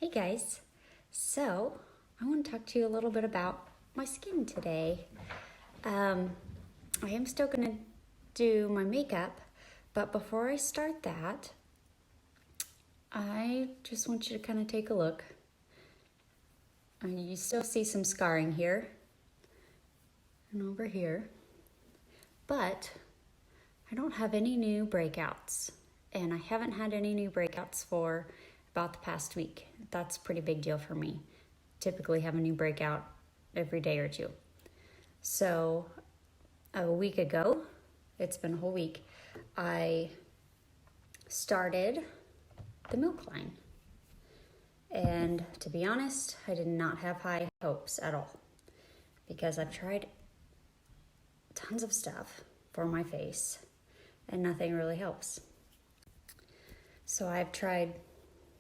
Hey guys, so I want to talk to you a little bit about my skin today. I am still going to do my makeup, but before I start that, I just want you to kind of take a look. You still see some scarring here and over here, but I don't have any new breakouts, and I haven't had any new breakouts for about the past week. That's a pretty big deal for me. Typically have a new breakout every day or two. So a week ago, it's been a whole week, I started the milk line. And to be honest, I did not have high hopes at all because I've tried tons of stuff for my face and nothing really helps. So I've tried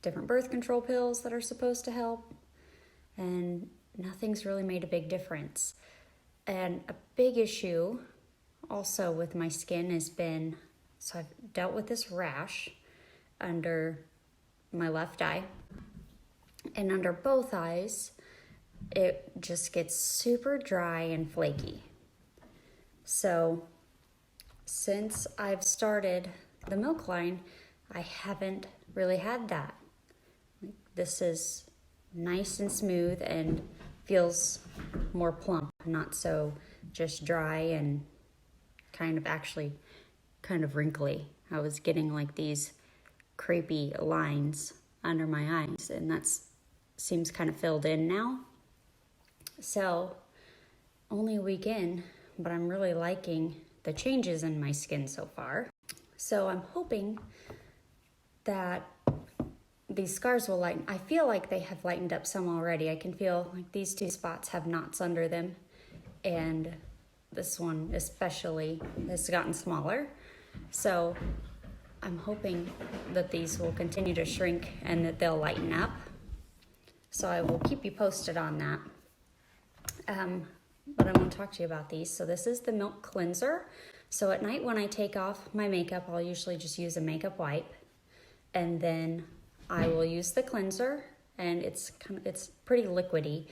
different birth control pills that are supposed to help, and nothing's really made a big difference. And a big issue also with my skin has been, so I've dealt with this rash under my left eye, and under both eyes, it just gets super dry and flaky. So since I've started the milk line, I haven't really had that. This is nice and smooth and feels more plump, not so just dry and kind of wrinkly. I was getting like these crepey lines under my eyes, and that seems kind of filled in now. So only a week in, but I'm really liking the changes in my skin so far. So I'm hoping that these scars will lighten. I feel like they have lightened up some already. I can feel like these two spots have knots under them, and this one especially has gotten smaller. So I'm hoping that these will continue to shrink and that they'll lighten up. So I will keep you posted on that. But I want to talk to you about these. So this is the Milk Cleanser. So at night when I take off my makeup, I'll usually just use a makeup wipe, and then I will use the cleanser, and it's pretty liquidy.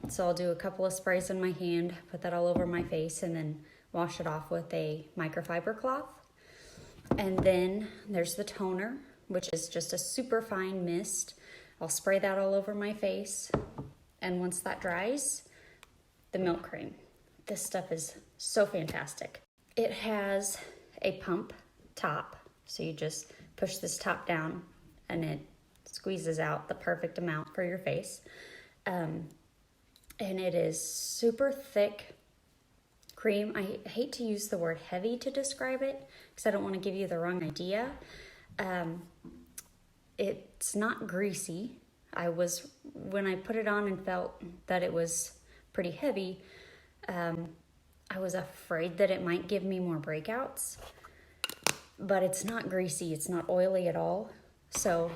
So I'll do a couple of sprays in my hand, put that all over my face, and then wash it off with a microfiber cloth. And then there's the toner, which is just a super fine mist. I'll spray that all over my face, and once that dries, the milk cream. This stuff is so fantastic. It has a pump top, so you just push this top down and it squeezes out the perfect amount for your face. And it is super thick cream. I hate to use the word heavy to describe it because I don't want to give you the wrong idea. It's not greasy. When I put it on and felt that it was pretty heavy, I was afraid that it might give me more breakouts, but it's not greasy. It's not oily at all. So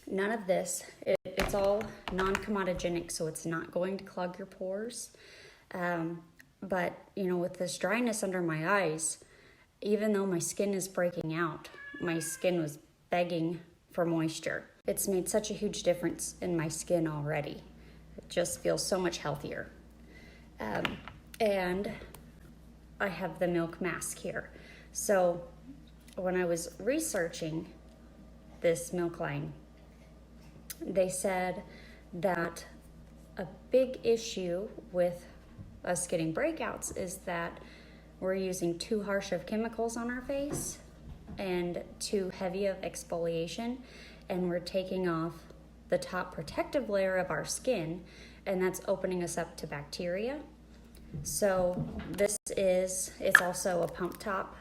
none of this, it's all non-comedogenic, so it's not going to clog your pores. But with this dryness under my eyes, even though my skin is breaking out, my skin was begging for moisture. It's made such a huge difference in my skin already. It just feels so much healthier. And I have the milk mask here. So when I was researching this milk line, they said that a big issue with us getting breakouts is that we're using too harsh of chemicals on our face and too heavy of exfoliation, and we're taking off the top protective layer of our skin, and that's opening us up to bacteria. So it's also a pump top,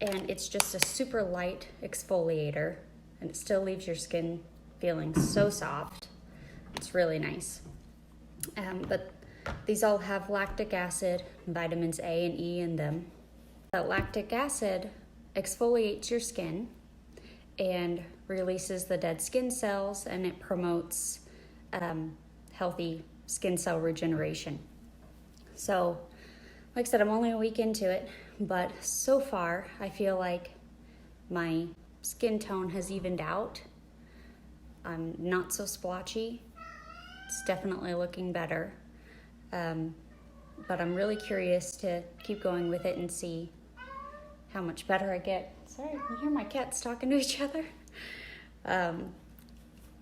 and it's just a super light exfoliator, and it still leaves your skin feeling so soft. It's really nice. But these all have lactic acid, vitamins A and E in them. That lactic acid exfoliates your skin and releases the dead skin cells, and it promotes healthy skin cell regeneration. So, like I said, I'm only a week into it, but so far I feel like my skin tone has evened out. I'm not so splotchy. It's definitely looking better. But I'm really curious to keep going with it and see how much better I get. Sorry, you hear my cats talking to each other?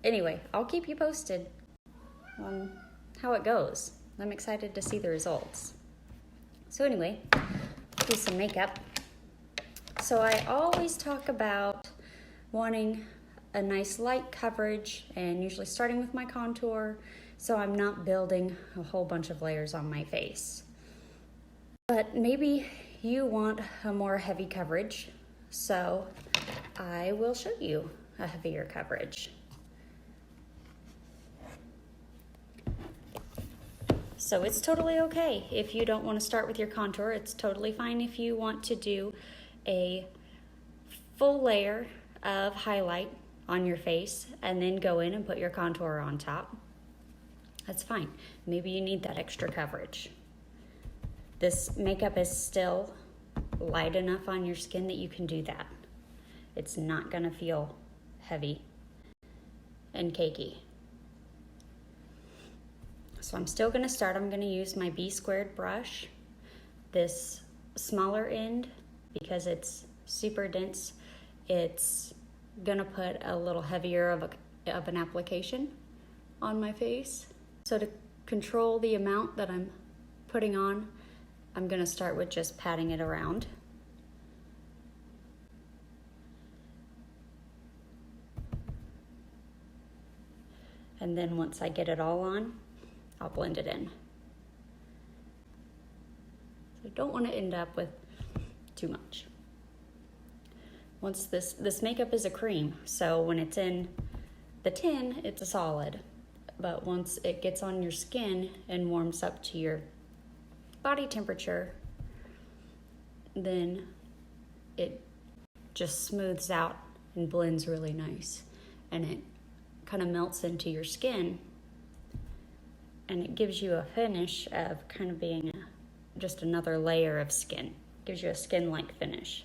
Anyway, I'll keep you posted on how it goes. I'm excited to see the results. So anyway, do some makeup. So I always talk about wanting a nice light coverage and usually starting with my contour so I'm not building a whole bunch of layers on my face. But maybe you want a more heavy coverage, so I will show you a heavier coverage. So it's totally okay if you don't want to start with your contour. It's totally fine if you want to do a full layer of highlight on your face and then go in and put your contour on top. That's fine. Maybe you need that extra coverage. This makeup is still light enough on your skin that you can do that. It's not gonna feel heavy and cakey. So I'm still gonna start. I'm gonna use my B² brush, this smaller end, because it's super dense. It's gonna put a little heavier of an application on my face. So to control the amount that I'm putting on, I'm gonna start with just patting it around. And then once I get it all on, I'll blend it in. So I don't want to end up with too much. Once this makeup is a cream, so when it's in the tin, it's a solid. But once it gets on your skin and warms up to your body temperature, then it just smooths out and blends really nice. And it kind of melts into your skin, and it gives you a finish of kind of being just another layer of skin. Gives you a skin-like finish.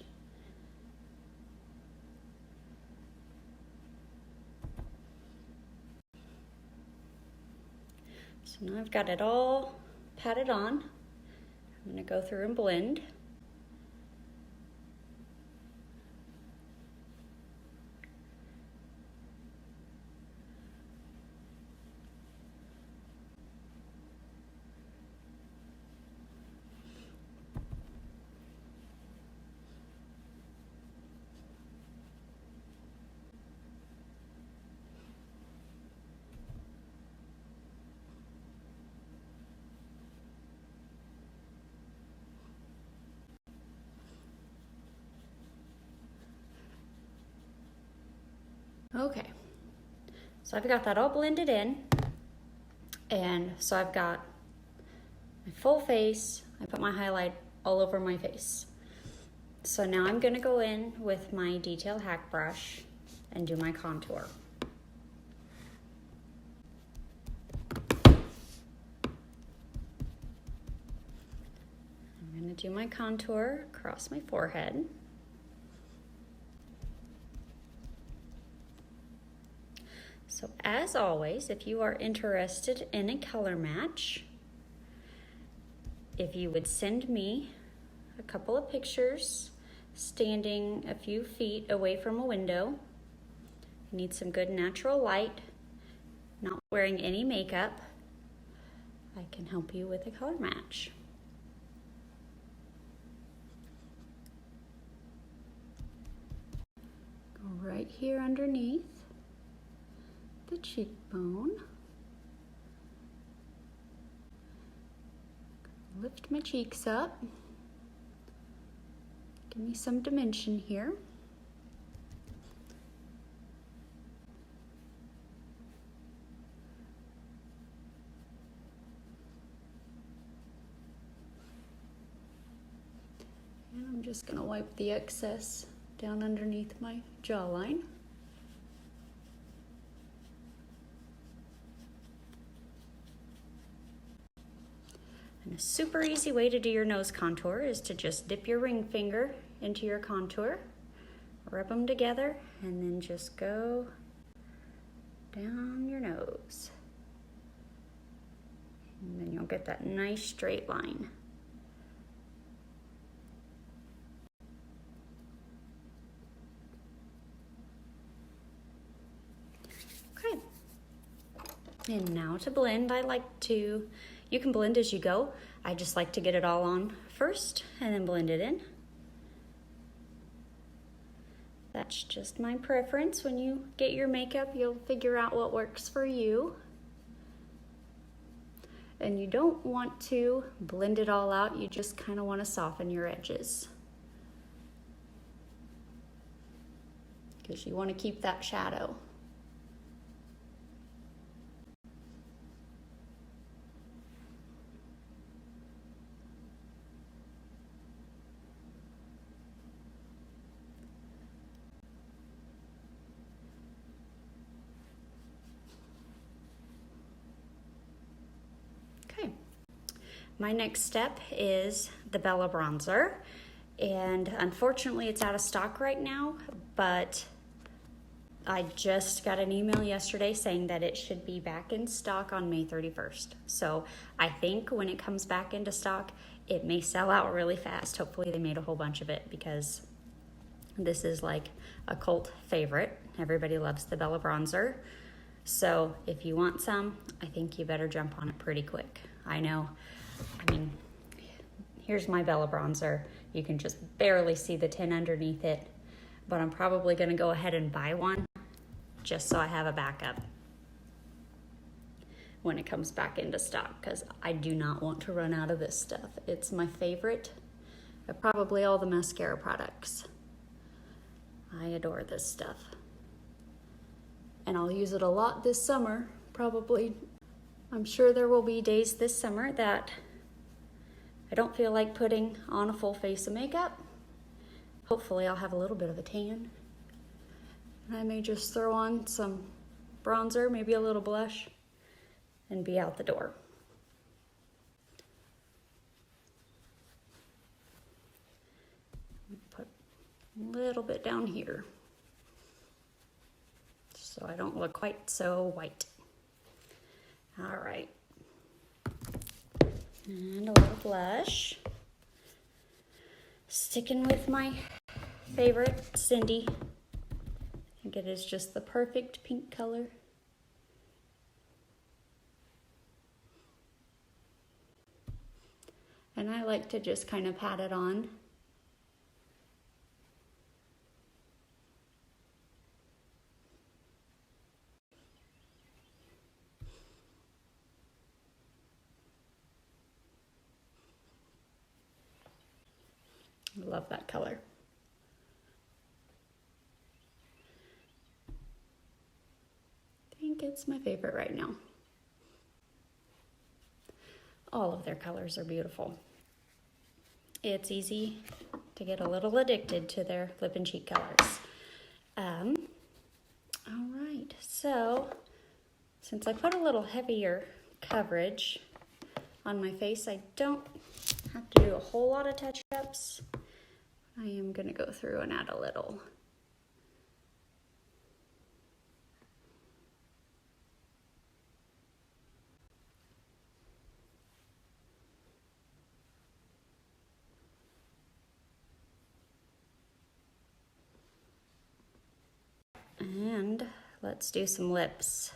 So now I've got it all patted on. I'm gonna go through and blend. Okay, so I've got that all blended in, and so I've got my full face. I put my highlight all over my face. So now I'm gonna go in with my detail hack brush and do my contour. I'm gonna do my contour across my forehead. So as always, if you are interested in a color match, if you would send me a couple of pictures standing a few feet away from a window, you need some good natural light, not wearing any makeup, I can help you with a color match. Go right here underneath the cheekbone. Lift my cheeks up. Give me some dimension here. And I'm just gonna wipe the excess down underneath my jawline. And a super easy way to do your nose contour is to just dip your ring finger into your contour, rub them together, and then just go down your nose. And then you'll get that nice straight line. Okay. And now to blend, you can blend as you go. I just like to get it all on first and then blend it in. That's just my preference. When you get your makeup, you'll figure out what works for you. And you don't want to blend it all out, you just kind of want to soften your edges, because you want to keep that shadow. My next step is the Bella Bronzer, and unfortunately it's out of stock right now, but I just got an email yesterday saying that it should be back in stock on May 31st. So I think when it comes back into stock, it may sell out really fast. Hopefully they made a whole bunch of it, because this is like a cult favorite. Everybody loves the Bella Bronzer. So if you want some, I think you better jump on it pretty quick. I know. I mean, here's my Bella Bronzer. You can just barely see the tin underneath it, but I'm probably gonna go ahead and buy one just so I have a backup when it comes back into stock, because I do not want to run out of this stuff. It's my favorite of probably all the mascara products. I adore this stuff. And I'll use it a lot this summer, probably. I'm sure there will be days this summer that I don't feel like putting on a full face of makeup. Hopefully I'll have a little bit of a tan. And I may just throw on some bronzer, maybe a little blush, and be out the door. Put a little bit down here so I don't look quite so white. All right. And a little blush. Sticking with my favorite, Cindy. I think it is just the perfect pink color. And I like to just kind of pat it on. I love that color. I think it's my favorite right now. All of their colors are beautiful. It's easy to get a little addicted to their lip and cheek colors. All right, so since I put a little heavier coverage on my face, I don't have to do a whole lot of touch-ups. I am gonna go through and add a little. And let's do some lips.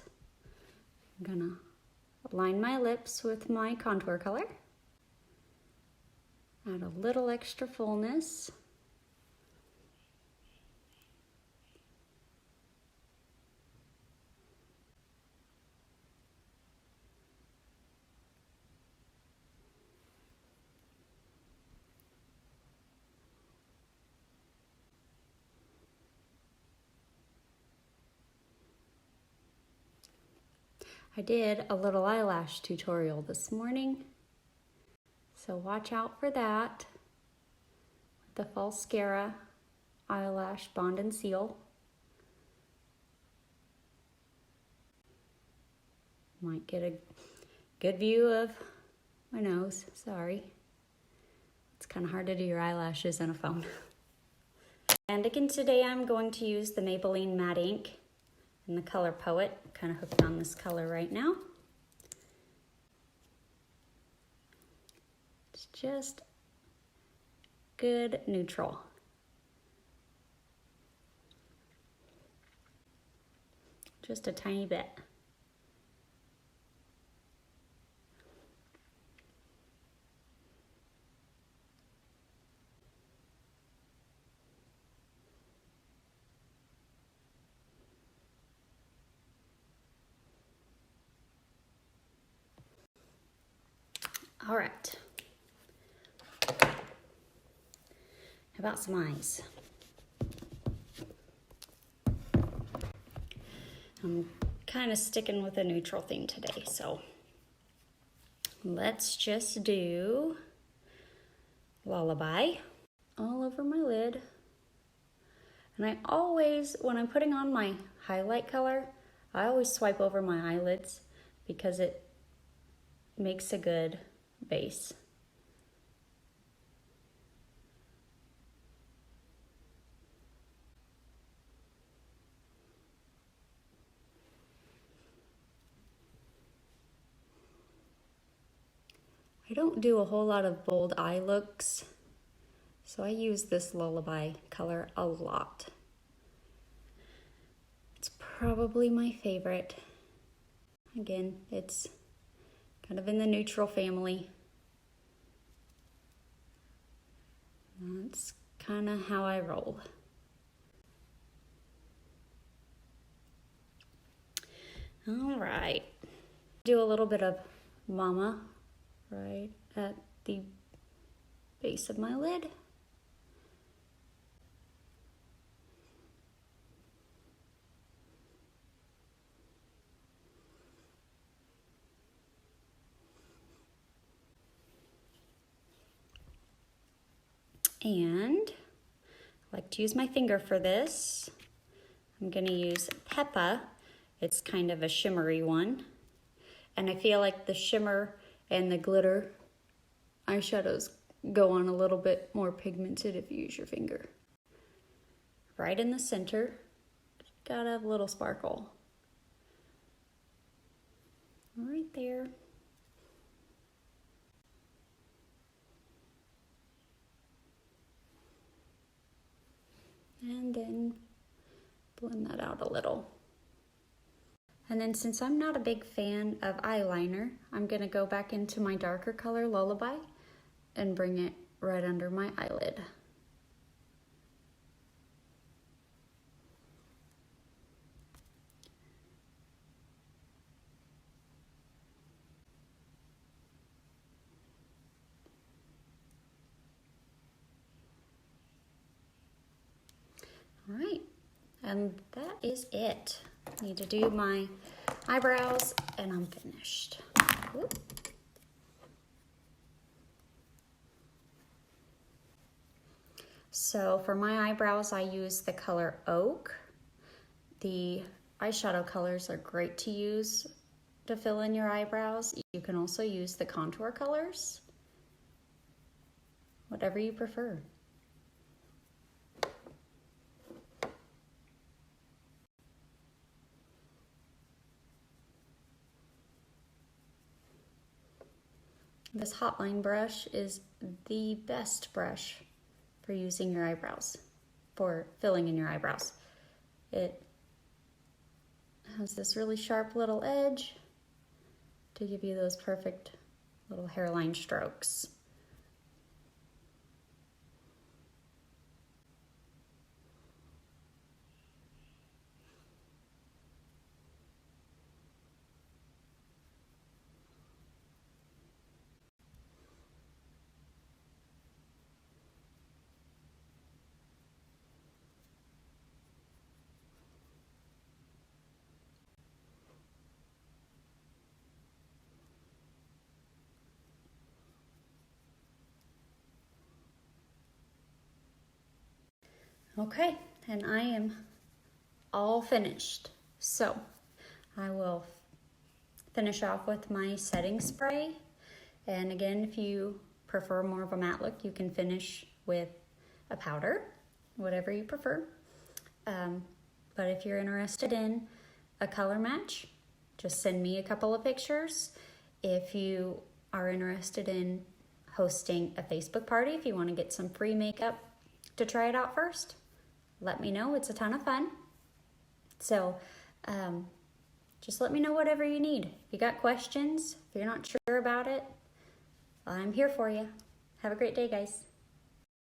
I'm gonna line my lips with my contour color. Add a little extra fullness. I did a little eyelash tutorial this morning, so watch out for that. The Maskcara eyelash bond and seal. Might get a good view of my nose, sorry. It's kind of hard to do your eyelashes in a phone. And again today I'm going to use the Maybelline Matte Ink in the color Poet. Kind of hooked on this color right now. It's just good neutral. Just a tiny bit. All right. How about some eyes? I'm kind of sticking with a neutral theme today, so let's just do Lullaby all over my lid. And I always, when I'm putting on my highlight color, I always swipe over my eyelids because it makes a good base. I don't do a whole lot of bold eye looks, so I use this Lullaby color a lot. It's probably my favorite. Again, it's kind of in the neutral family. That's kind of how I roll. All right. Do a little bit of Mama right at the base of my lid. And I like to use my finger for this. I'm going to use Peppa. It's kind of a shimmery one. And I feel like the shimmer and the glitter eyeshadows go on a little bit more pigmented if you use your finger. Right in the center, gotta have a little sparkle. Right there. And then blend that out a little. And then since I'm not a big fan of eyeliner, I'm gonna go back into my darker color Lullaby and bring it right under my eyelid. All right, and that is it. I need to do my eyebrows and I'm finished. Whoop. So for my eyebrows, I use the color Oak. The eyeshadow colors are great to use to fill in your eyebrows. You can also use the contour colors, whatever you prefer. This Hotline brush is the best brush for using your eyebrows, for filling in your eyebrows. It has this really sharp little edge to give you those perfect little hairline strokes. Okay, and I am all finished. So I will finish off with my setting spray. And again, if you prefer more of a matte look, you can finish with a powder, whatever you prefer. But if you're interested in a color match, just send me a couple of pictures. If you are interested in hosting a Facebook party, if you want to get some free makeup to try it out first, let me know. It's a ton of fun. So just let me know whatever you need. If you got questions, if you're not sure about it, I'm here for you. Have a great day, guys.